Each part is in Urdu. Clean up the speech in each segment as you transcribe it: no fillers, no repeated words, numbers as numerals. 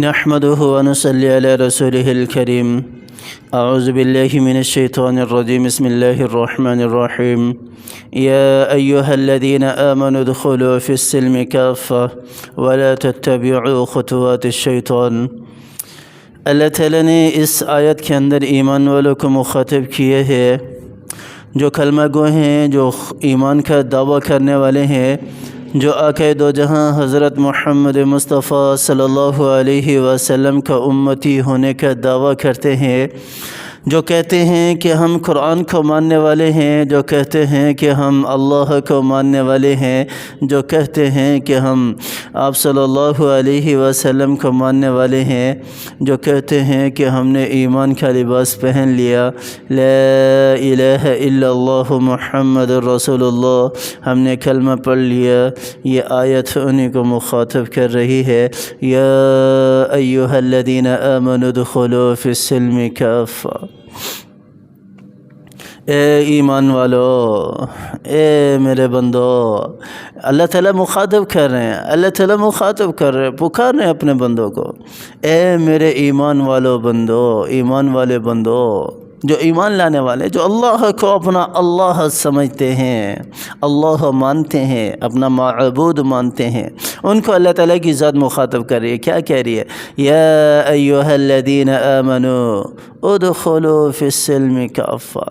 نحمده ونصلي على رسوله الكريم اعوذ بالله من الشيطان الرجيم بسم الله الرحمن الرحيم يا أيها الذين آمنوا ادخلوا في السلم كافة ولا تتبعوا خطوات الشيطان۔ اللہ تعالیٰ نے اس آیت کے اندر ایمان والوں کو مخاطب کیے ہیں، جو کلمہ گو ہیں، جو ایمان کا دعویٰ کرنے والے ہیں، جو آقا دو جہاں حضرت محمد مصطفیٰ صلی اللہ علیہ وسلم کا امتی ہونے کا دعویٰ کرتے ہیں، جو کہتے ہیں کہ ہم قرآن کو ماننے والے ہیں، جو کہتے ہیں کہ ہم اللہ کو ماننے والے ہیں، جو کہتے ہیں کہ ہم آپ صلی اللہ علیہ وسلم کو ماننے والے ہیں، جو کہتے ہیں کہ ہم نے ایمان کا لباس پہن لیا، لا الہ الا اللہ محمد رسول اللہ، ہم نے کلمہ پڑھ لیا۔ یہ آیت انہیں کو مخاطب کر رہی ہے، یا ایہا الذین آمنوا ادخلوا فی السلم کافہ، اے ایمان والو، اے میرے بندو۔ اللہ تعالیٰ مخاطب کر رہے ہیں، اللہ تعالیٰ مخاطب کر رہے ہیں، پکار رہے ہیں اپنے بندوں کو، اے میرے ایمان والو بندو، ایمان والے بندو، جو ایمان لانے والے، جو اللہ کو اپنا اللہ سمجھتے ہیں، اللہ مانتے ہیں، اپنا معبود مانتے ہیں، ان کو اللہ تعالیٰ کی ذات مخاطب کر رہی ہے۔ کیا کہہ رہی ہے؟ یا ایھا الذین آمنوا ادخلوا فی السلم کافہ،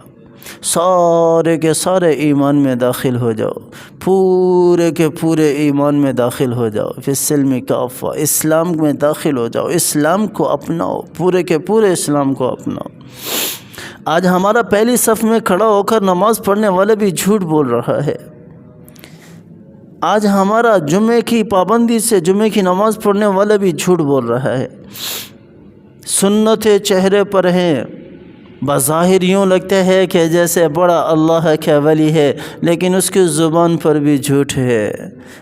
سارے کے سارے ایمان میں داخل ہو جاؤ، پورے کے پورے ایمان میں داخل ہو جاؤ، فی السلم کافہ، اسلام میں داخل ہو جاؤ، اسلام کو اپناؤ، پورے کے پورے اسلام کو اپناؤ۔ آج ہمارا پہلی صف میں کھڑا ہو کر نماز پڑھنے والا بھی جھوٹ بول رہا ہے۔ آج ہمارا جمعے کی پابندی سے جمعے کی نماز پڑھنے والا بھی جھوٹ بول رہا ہے۔ سنتیں چہرے پر ہیں، بظاہر یوں لگتا ہے کہ جیسے بڑا اللہ کا ولی ہے، لیکن اس کی زبان پر بھی جھوٹ ہے۔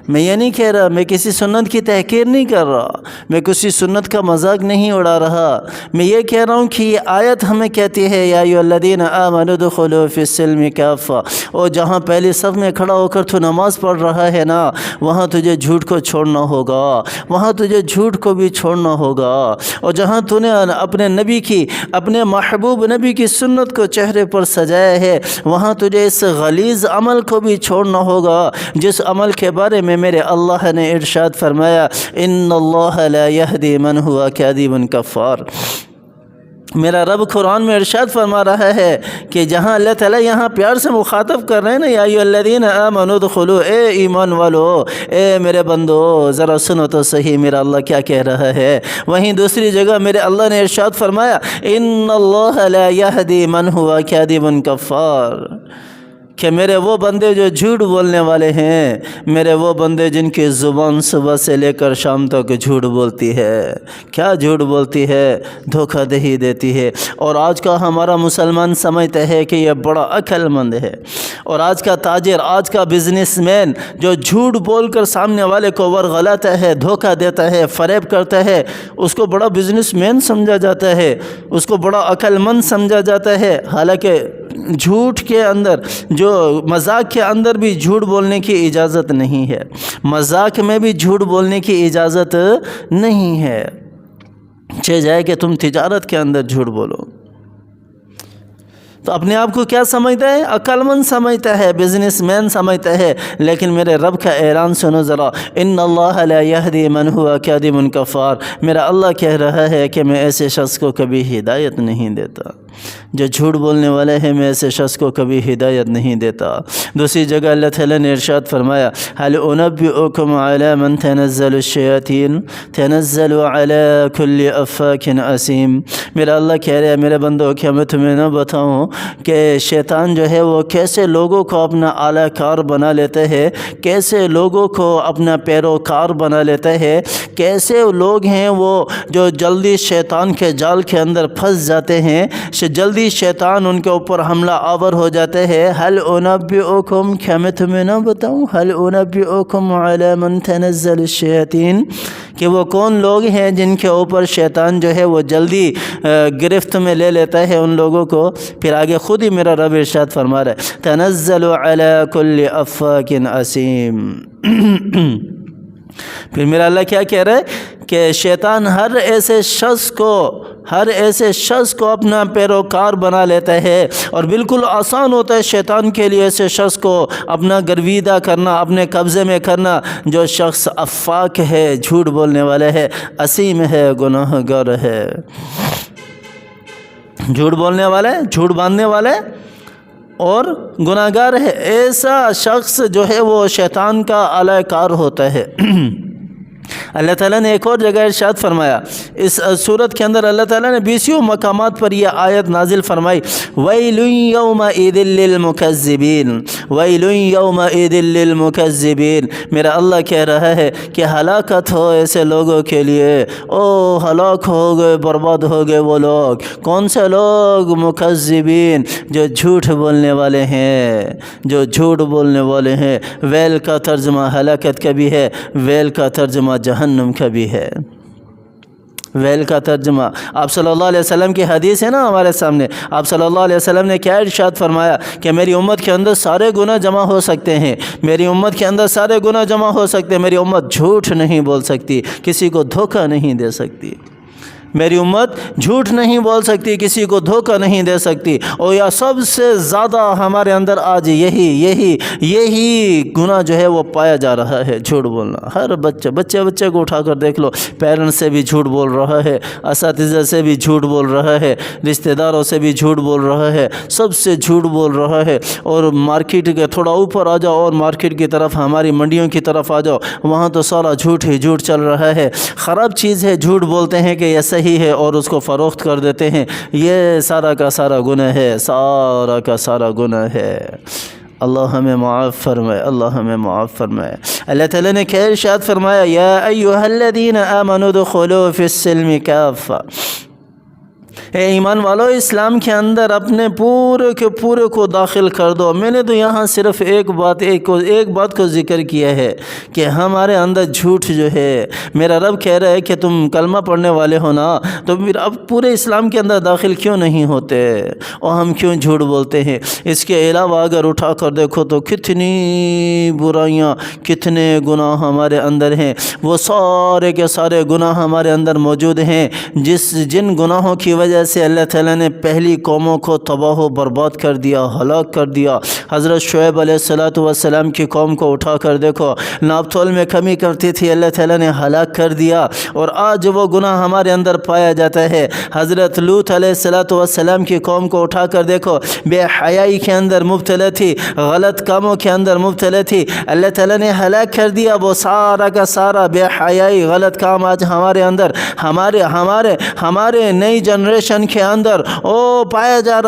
میں یہ نہیں کہہ رہا، میں کسی سنت کی تحقیر نہیں کر رہا، میں کسی سنت کا مذاق نہیں اڑا رہا، میں یہ کہہ رہا ہوں کہ یہ آیت ہمیں کہتی ہے یا ایھا الذین آمنوا ادخلوا فی السلم کافہ، اور جہاں پہلی صف میں کھڑا ہو کر تو نماز پڑھ رہا ہے نا، وہاں تجھے جھوٹ کو چھوڑنا ہوگا، وہاں تجھے جھوٹ کو بھی چھوڑنا ہوگا، اور جہاں تو نے اپنے نبی کی، اپنے محبوب نبی کی سنت کو چہرے پر سجایا ہے، وہاں تجھے اس غلیظ عمل کو بھی چھوڑنا ہوگا، جس عمل کے بارے میں میرے اللہ نے ارشاد فرمایا، ان اللہ لا یہدی من ہوا کاذب کفار۔ میرا رب قرآن میں ارشاد فرما رہا ہے کہ جہاں اللہ تعالیٰ یہاں پیار سے مخاطب کر رہے ہیں نا، یا ایھا الذین آمنوا ادخلوا، اے ایمان والو، اے میرے بندو، ذرا سنو تو صحیح میرا اللہ کیا کہہ رہا ہے۔ وہیں دوسری جگہ میرے اللہ نے ارشاد فرمایا، ان اللہ لا یہدی من ہوا کاذب کفار، کہ میرے وہ بندے جو جھوٹ بولنے والے ہیں، میرے وہ بندے جن کی زبان صبح سے لے کر شام تک جھوٹ بولتی ہے۔ کیا جھوٹ بولتی ہے؟ دھوکہ دہی دیتی ہے۔ اور آج کا ہمارا مسلمان سمجھتا ہے کہ یہ بڑا عقل مند ہے، اور آج کا تاجر، آج کا بزنس مین جو جھوٹ بول کر سامنے والے کو ورغلاتا ہے، دھوکہ دیتا ہے، فریب کرتا ہے، اس کو بڑا بزنس مین سمجھا جاتا ہے، اس کو بڑا عقل مند سمجھا جاتا ہے، حالانکہ جھوٹ کے اندر، جو مذاق کے اندر بھی جھوٹ بولنے کی اجازت نہیں ہے، مذاق میں بھی جھوٹ بولنے کی اجازت نہیں ہے، چاہے جائے کہ تم تجارت کے اندر جھوٹ بولو۔ تو اپنے آپ کو کیا سمجھتا ہے؟ عقل مند سمجھتا ہے، بزنس مین سمجھتا ہے، لیکن میرے رب کا اعلان سنو ذرا، ان اللہ لا یہدی من ہوا کاذب کفار، میرا اللہ کہہ رہا ہے کہ میں ایسے شخص کو کبھی ہدایت نہیں دیتا، جو جھوٹ بولنے والے ہیں میں ایسے شخص کو کبھی ہدایت نہیں دیتا۔ دوسری جگہ اللہ تعالیٰ نے ارشاد فرمایا، هل انبئکم علی من تنزل الشیاطین تنزل علی کل افاک اثیم، میرا اللہ کہہ رہا ہے میرے بندو، کیا میں تمہیں نہ بتاؤں کہ شیطان جو ہے وہ کیسے لوگوں کو اپنا اعلی کار بنا لیتا ہے، کیسے لوگوں کو اپنا پیروکار بنا لیتا ہے، کیسے لوگ ہیں وہ جو جلدی شیطان کے جال کے اندر پھنس جاتے ہیں، جلدی شیطان ان کے اوپر حملہ آور ہو جاتے ہیں۔ هل انبئکم، کیا میں تمہیں نہ بتاؤں، هل انبئکم علی من تنزل الشیاطین، کہ وہ کون لوگ ہیں جن کے اوپر شیطان جو ہے وہ جلدی گرفت میں لے لیتا ہے ان لوگوں کو۔ پھر آگے خود ہی میرا رب ارشاد فرما رہا ہے، تنزل علی کل افاک اثیم، پھر میرا اللہ کیا کہہ رہا ہے کہ شیطان ہر ایسے شخص کو اپنا پیروکار بنا لیتا ہے، اور بالکل آسان ہوتا ہے شیطان کے لیے ایسے شخص کو اپنا گرویدہ کرنا، اپنے قبضے میں کرنا، جو شخص افاک ہے، جھوٹ بولنے والا ہے، اسیم ہے، گناہ گار ہے، جھوٹ بولنے والا ہے، جھوٹ باندھنے والا ہے اور گناہ گار ہے، ایسا شخص جو ہے وہ شیطان کا اعلی کار ہوتا ہے۔ اللہ تعالیٰ نے ایک اور جگہ ارشاد فرمایا، اس سورت کے اندر اللہ تعالیٰ نے 20 مقامات پر یہ آیت نازل فرمائی، وَيْلٌ يَوْمَئِذٍ لِّلْمُكَذِّبِينَ وَيْلٌ يَوْمَئِذٍ لِّلْمُكَذِّبِينَ۔ میرا اللہ کہہ رہا ہے کہ ہلاکت ہو ایسے لوگوں کے لیے، ہلاک ہو گئے، برباد ہو گئے وہ لوگ۔ کون سے لوگ؟ مکذبین، جو جھوٹ بولنے والے ہیں، جو جھوٹ بولنے والے ہیں۔ ویل کا ترجمہ ہلاکت کا بھی ہے، ویل کا ترجمہ جہنم کا بھی ہے۔ ویل کا ترجمہ، آپ صلی اللہ علیہ وسلم کی حدیث ہے نا ہمارے سامنے، آپ صلی اللہ علیہ وسلم نے کیا ارشاد فرمایا کہ میری امت کے اندر سارے گناہ جمع ہو سکتے ہیں، میری امت کے اندر سارے گناہ جمع ہو سکتے ہیں، میری امت جھوٹ نہیں بول سکتی، کسی کو دھوکہ نہیں دے سکتی، میری امت جھوٹ نہیں بول سکتی، کسی کو دھوکہ نہیں دے سکتی۔ اور یا سب سے زیادہ ہمارے اندر آج یہی گناہ جو ہے وہ پایا جا رہا ہے، جھوٹ بولنا۔ ہر بچے کو اٹھا کر دیکھ لو، پیرنٹس سے بھی جھوٹ بول رہا ہے، اساتذہ سے بھی جھوٹ بول رہا ہے، رشتہ داروں سے بھی جھوٹ بول رہا ہے، سب سے جھوٹ بول رہا ہے۔ اور مارکیٹ کے تھوڑا اوپر آ جاؤ، اور مارکیٹ کی طرف، ہماری منڈیوں کی طرف آ جاؤ، وہاں تو سارا جھوٹ ہی جھوٹ چل رہا ہے۔ خراب چیز ہے، جھوٹ بولتے ہیں کہ یہ صحیح ہے اور اس کو فروخت کر دیتے ہیں، یہ سارا کا سارا گناہ ہے، سارا کا سارا گناہ ہے۔ اللہ ہمیں معاف فرمائے، اللہ ہمیں معاف فرمائے۔ اللہ تعالیٰ نے کیا ارشاد فرمایا، یا ایھا الذین آمنوا ادخلوا فی السلم کافہ، اے ایمان والو اسلام کے اندر اپنے پورے کے پورے کو داخل کر دو۔ میں نے تو یہاں صرف ایک بات کو ذکر کیا ہے کہ ہمارے اندر جھوٹ جو ہے، میرا رب کہہ رہا ہے کہ تم کلمہ پڑھنے والے ہو نا، تو پھر اب پورے اسلام کے اندر داخل کیوں نہیں ہوتے، اور ہم کیوں جھوٹ بولتے ہیں؟ اس کے علاوہ اگر اٹھا کر دیکھو تو کتنی برائیاں، کتنے گناہ ہمارے اندر ہیں، وہ سارے کے سارے گناہ ہمارے اندر موجود ہیں، جن گناہوں کی وجہ سے اللہ تعالیٰ نے پہلی قوموں کو تباہ و برباد کر دیا، ہلاک کر دیا۔ حضرت شعیب علیہ السلام کی قوم کو اٹھا کر دیکھو، ناپ تول میں کمی کرتی تھی، اللہ تعالیٰ نے ہلاک کر دیا، اور آج وہ گناہ ہمارے اندر پایا جاتا ہے۔ حضرت لوط علیہ السلام کی قوم کو اٹھا کر دیکھو، بے حیائی کے اندر مبتلا تھی، غلط کاموں کے اندر مبتلا تھی، اللہ تعالیٰ نے ہلاک کر دیا۔ وہ سارا کا سارا بے حیائی، غلط کام آج ہمارے اندر، ہمارے نئی جنریشن کے اندر پایا جا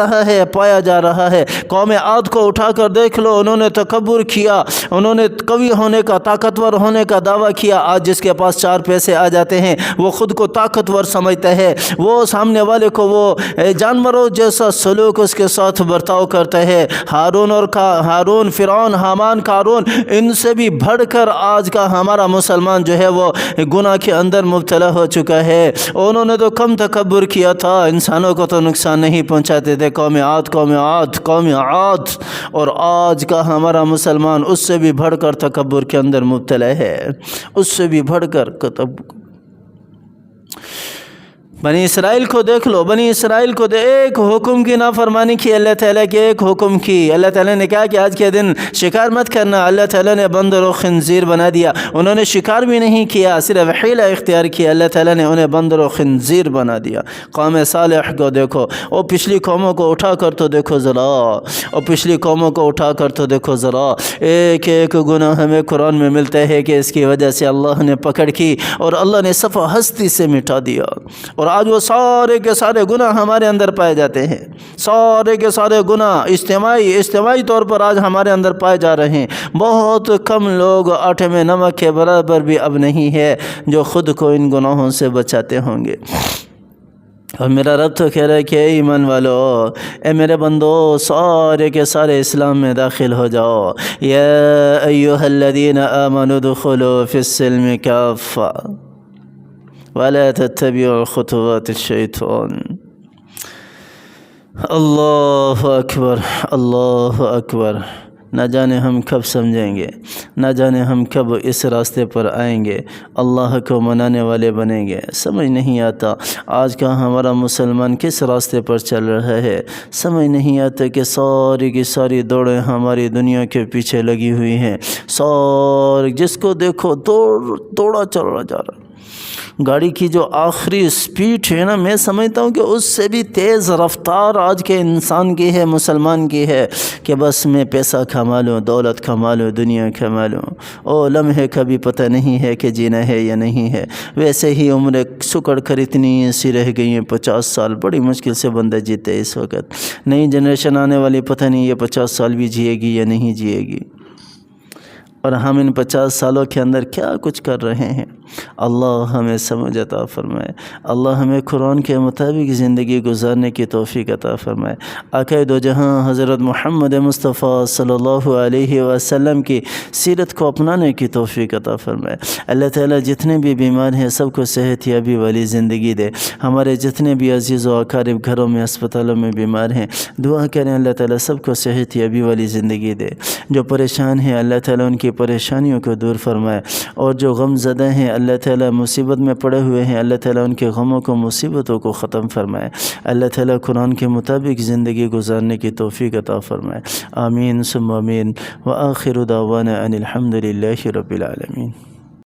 رہا ہے۔ قوم عاد کو اٹھا کر دیکھ لو، انہوں نے تکبر کیا، انہوں نے قوی ہونے کا، طاقتور ہونے کا دعویٰ کیا۔ آج جس کے پاس 4 پیسے آ جاتے ہیں وہ خود کو طاقتور سمجھتا ہے، وہ سامنے والے کو وہ جانوروں جیسا سلوک اس کے ساتھ برتاؤ کرتا ہے۔ ہارون، فرعون، حامان، قارون، ان سے بھی بڑھ کر آج کا ہمارا مسلمان جو ہے وہ گناہ کے اندر مبتلا ہو چکا ہے۔ انہوں نے تو کم تکبر کیا تھا، انسانوں کو تو نقصان نہیں پہنچاتے تھے، قوم عاد، اور آج کا ہمارا مسلمان اس سے بھی بڑھ کر تکبر کے اندر مبتلا ہے، اس سے بھی بڑھ کر بنی اسرائیل کو دیکھ لو، ایک حکم کی نافرمانی کی، اللہ تعالیٰ کے ایک حکم کی۔ اللہ تعالیٰ نے کہا کہ آج کے دن شکار مت کرنا، اللہ تعالیٰ نے بندر و خنزیر بنا دیا، انہوں نے شکار بھی نہیں کیا، صرف حیلہ اختیار کیا، اللہ تعالیٰ نے انہیں بندر و خنزیر بنا دیا۔ قوم صالح کو دیکھو، اور پچھلی قوموں کو اٹھا کر تو دیکھو ذرا، ایک گناہ ہمیں قرآن میں ملتا ہے کہ اس کی وجہ سے اللہ نے پکڑ کی اور اللہ نے صفحہ ہستی سے مٹا دیا، اور آج وہ سارے کے سارے گناہ ہمارے اندر پائے جاتے ہیں، سارے کے سارے گناہ اجتماعی طور پر آج ہمارے اندر پائے جا رہے ہیں۔ بہت کم لوگ آٹے میں نمک کے برابر بھی اب نہیں ہے جو خود کو ان گناہوں سے بچاتے ہوں گے۔ اور میرا رب تو کہہ رہا ہے کہ اے ایمان والو، اے میرے بندو، سارے کے سارے اسلام میں داخل ہو جاؤ۔ یا ایھا الذین آمنوا ادخلوا فی السلم کافہ ولا تتبعوا خطوات الشیطان۔ اللہ اکبر، اللہ اکبر۔ نہ جانے ہم کب سمجھیں گے، نہ جانے ہم کب اس راستے پر آئیں گے، اللہ کو منانے والے بنیں گے۔ سمجھ نہیں آتا آج کا ہمارا مسلمان کس راستے پر چل رہا ہے، سمجھ نہیں آتا کہ ساری کی ساری دوڑیں ہماری دنیا کے پیچھے لگی ہوئی ہیں، جس کو دیکھو دوڑا چلا جا رہا۔ گاڑی کی جو آخری سپیڈ ہے نا، میں سمجھتا ہوں کہ اس سے بھی تیز رفتار آج کے انسان کی ہے، مسلمان کی ہے، کہ بس میں پیسہ کما لوں، دولت کما لوں، دنیا کما لوں۔ لمحے کبھی پتہ نہیں ہے کہ جینا ہے یا نہیں ہے۔ ویسے ہی عمریں سکڑ کر اتنی ایسی رہ گئی ہیں، 50 سال بڑی مشکل سے بندہ جیتے ہے اس وقت۔ نئی جنریشن آنے والی پتہ نہیں یہ 50 سال بھی جیے گی یا نہیں جیے گی، اور ہم ان 50 سالوں کے اندر کیا کچھ کر رہے ہیں۔ اللہ ہمیں سمجھ عطا فرمائے، اللہ ہمیں قرآن کے مطابق زندگی گزارنے کی توفیق عطا فرمائے۔ آقا دو جہاں حضرت محمد مصطفیٰ صلی اللہ علیہ وسلم کی سیرت کو اپنانے کی توفیق عطا فرمائے۔ اللہ تعالیٰ جتنے بھی بیمار ہیں سب کو صحت یابی والی زندگی دے۔ ہمارے جتنے بھی عزیز و اقارب گھروں میں، اسپتالوں میں بیمار ہیں، دعا کریں اللہ تعالیٰ سب کو صحت یابی والی زندگی دے۔ جو پریشان ہیں اللہ تعالیٰ ان کی پریشانیوں کو دور فرمائے، اور جو غم زدہ ہیں اللہ تعالیٰ مصیبت میں پڑے ہوئے ہیں، اللہ تعالیٰ ان کے غموں کو، مصیبتوں کو ختم فرمائے۔ اللہ تعالیٰ قرآن کے مطابق زندگی گزارنے کی توفیق عطا فرمائے۔ آمین ثم آمین، وآخر دعوانا ان الحمد للہ رب العالمین۔